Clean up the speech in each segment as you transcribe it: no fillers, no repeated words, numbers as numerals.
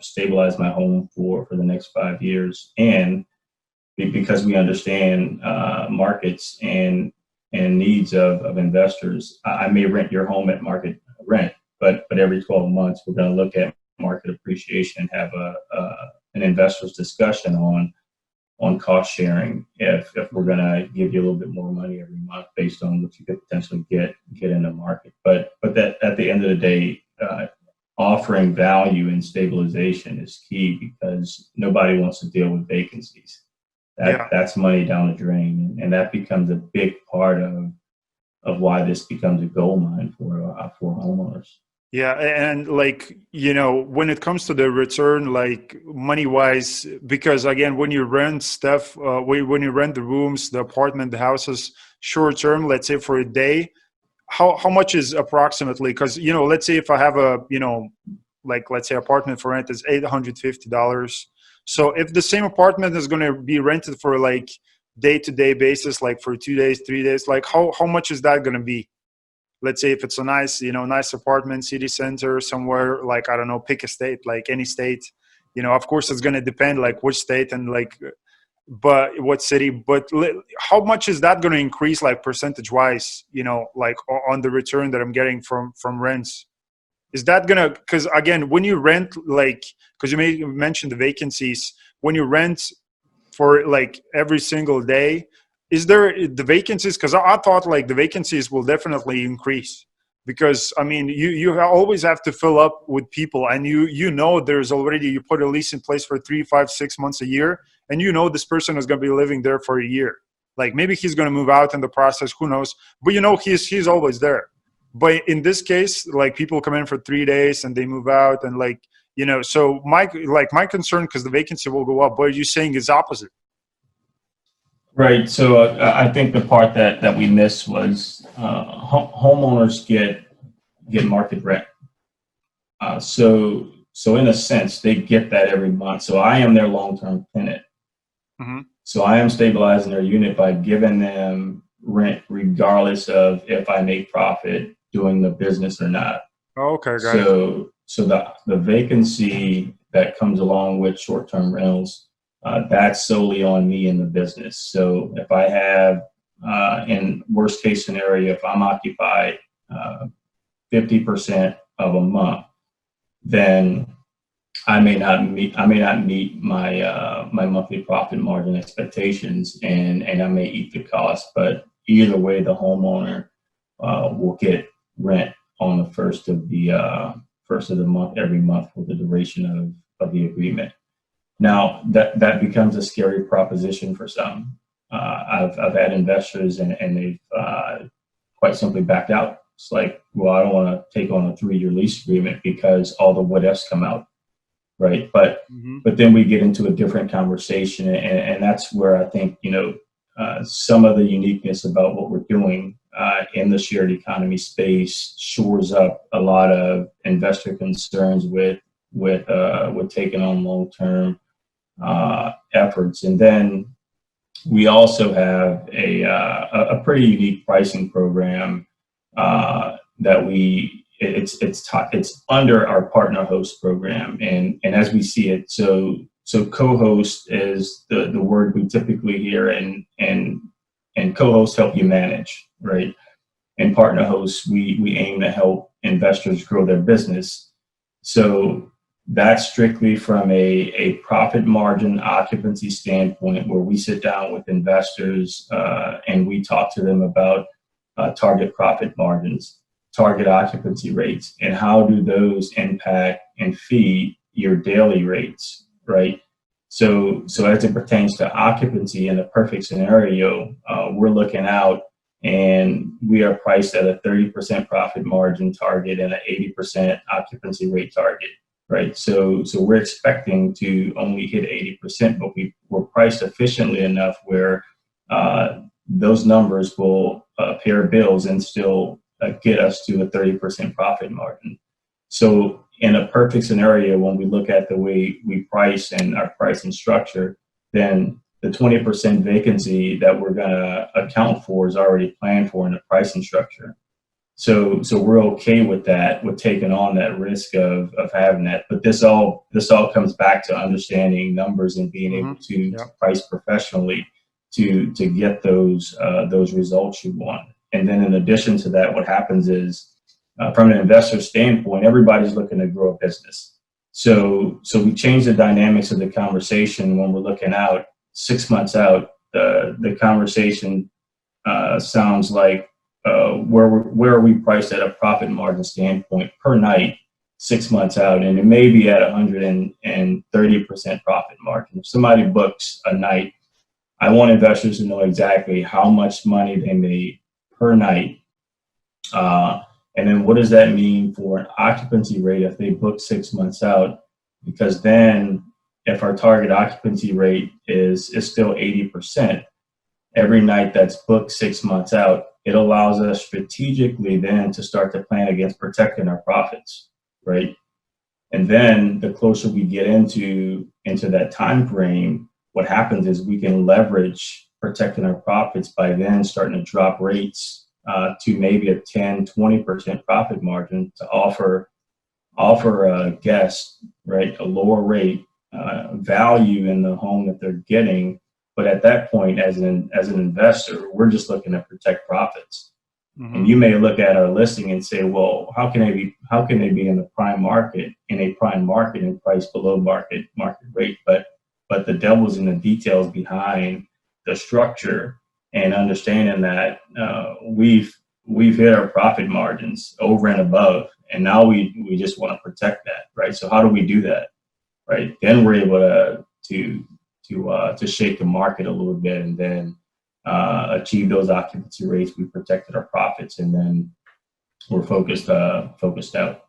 stabilize my home for the next 5 years. And because we understand markets and needs of investors, I may rent your home at market rent, but every 12 months we're going to look at market appreciation and have an investors discussion on cost sharing if we're going to give you a little bit more money every month based on what you could potentially get in the market. But that at the end of the day, offering value and stabilization is key, because nobody wants to deal with vacancies. That's money down the drain, and that becomes a big part of why this becomes a gold mine for homeowners. Yeah, and like, when it comes to the return, like money wise, because again, when you rent stuff, when you rent the rooms, the apartment, the houses, short term, let's say for a day, how much is approximately? Because let's say if I have a like, let's say apartment for rent is $850. So if the same apartment is going to be rented for like day-to-day basis, like for 2 days, 3 days, like how much is that going to be? Let's say if it's a nice, nice apartment, city center, somewhere, like, I don't know, pick a state, like any state, of course it's going to depend like which state and like, but what city, but how much is that going to increase, like percentage wise, like on the return that I'm getting from rents? Is that gonna, because again, when you rent, like, because you mentioned the vacancies, when you rent for like every single day, is there the vacancies? Because I thought like the vacancies will definitely increase, because I mean, you always have to fill up with people, and there's already, you put a lease in place for 3, 5, 6 months, a year, and this person is going to be living there for a year. Like maybe he's going to move out in the process, who knows? But he's always there. But in this case, like people come in for 3 days and they move out, and like, so my concern, because the vacancy will go up, but you're saying is opposite. Right. So I think the part that we missed was homeowners get market rent. So in a sense, they get that every month. So I am their long-term tenant. Mm-hmm. So I am stabilizing their unit by giving them rent regardless of if I make profit doing the business or not. Oh, okay, got it. So the vacancy that comes along with short-term rentals, that's solely on me in the business. So if I have, in worst case scenario, if I'm occupied 50% of a month, then I may not meet my monthly profit margin expectations, and I may eat the cost. But either way, the homeowner will get rent on the first of the month every month for the duration of the agreement. Now that becomes a scary proposition for some. I've had investors and they've quite simply backed out. It's like, well, I don't want to take on a 3-year lease agreement because all the what ifs come out, right? But then we get into a different conversation, and that's where I think some of the uniqueness about what we're doing in the shared economy space shores up a lot of investor concerns with taking on long-term efforts. And then we also have a pretty unique pricing program that it's under our partner host program, and as we see it, so co-host is the word we typically hear, and co-hosts help you manage, right? And partner hosts, we aim to help investors grow their business. So that's strictly from a profit margin occupancy standpoint, where we sit down with investors and we talk to them about target profit margins, target occupancy rates, and how do those impact and feed your daily rates, right? So as it pertains to occupancy, in a perfect scenario, we're looking out and we are priced at a 30% profit margin target and an 80% occupancy rate target, right? So we're expecting to only hit 80%, but we're priced efficiently enough where those numbers will pay our bills and still get us to a 30% profit margin. So in a perfect scenario, when we look at the way we price and our pricing structure, then the 20% vacancy that we're going to account for is already planned for in the pricing structure. So we're okay with that, with taking on that risk of having that. But this all comes back to understanding numbers and being able to price professionally to get those results you want. And then in addition to that, what happens is from an investor standpoint, everybody's looking to grow a business. So we change the dynamics of the conversation when we're looking out 6 months out. The conversation sounds like where are we priced at a profit margin standpoint per night 6 months out, and it may be at 130% profit margin. If somebody books a night, I want investors to know exactly how much money they made per night. And then what does that mean for an occupancy rate if they book 6 months out? Because then if our target occupancy rate is still 80%, every night that's booked 6 months out, it allows us strategically then to start to plan against protecting our profits, right? And then the closer we get into that time frame, what happens is we can leverage protecting our profits by then starting to drop rates to maybe a 10-20% profit margin to offer a guest, right, a lower rate value in the home that they're getting. But at that point, as an investor, we're just looking to protect profits. And you may look at our listing and say, well, how can they be in the prime market, and price below market rate? But the devil's in the details behind the structure, and understanding that we've hit our profit margins over and above, and now we just want to protect that, right? So how do we do that, right? Then we're able to shake the market a little bit, and then achieve those occupancy rates. We protected our profits, and then we're focused out.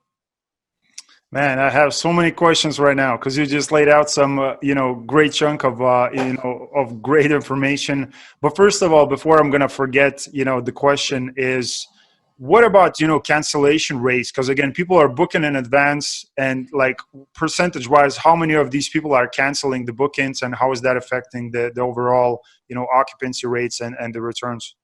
Man, I have so many questions right now because you just laid out some, great chunk of, of great information. But first of all, before I'm going to forget, the question is, what about, cancellation rates? Because again, people are booking in advance, and like percentage wise, how many of these people are canceling the bookings, and how is that affecting the overall, occupancy rates and the returns?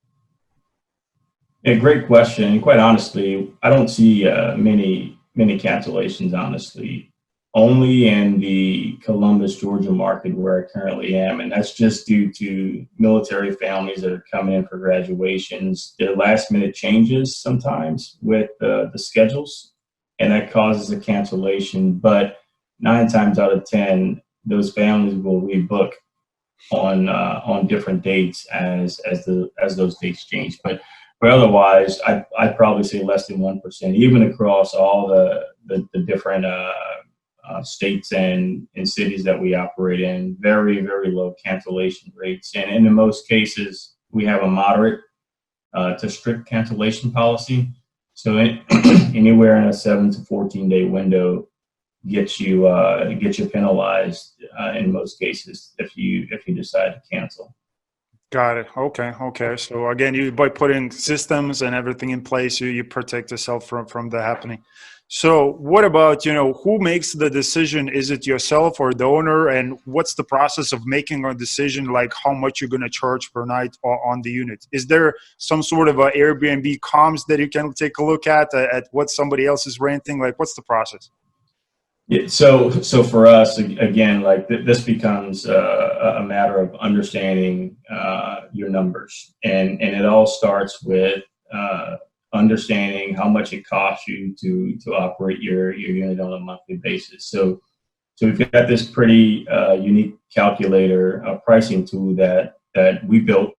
Yeah, great question. And quite honestly, I don't see many cancellations, honestly, only in the Columbus, Georgia market where I currently am. And that's just due to military families that are coming in for graduations. There are last minute changes sometimes with the schedules, and that causes a cancellation. But 9 times out of 10, those families will rebook on different dates as those dates change. But otherwise, I'd probably say less than 1%, even across all the different states and cities that we operate in. Very, very low cancellation rates. And in most cases, we have a moderate to strict cancellation policy. So anywhere in a 7 to 14 day window gets you penalized in most cases if you decide to cancel. Got it. Okay. So again, by putting systems and everything in place, you protect yourself from that happening. So what about, who makes the decision? Is it yourself or the owner? And what's the process of making a decision, like how much you're going to charge per night on the unit? Is there some sort of a Airbnb comms that you can take a look at what somebody else is renting? Like, what's the process? Yeah, so for us, again, like this becomes a matter of understanding your numbers, and it all starts with understanding how much it costs you to operate your unit on a monthly basis. So we've got this pretty unique calculator, pricing tool that we built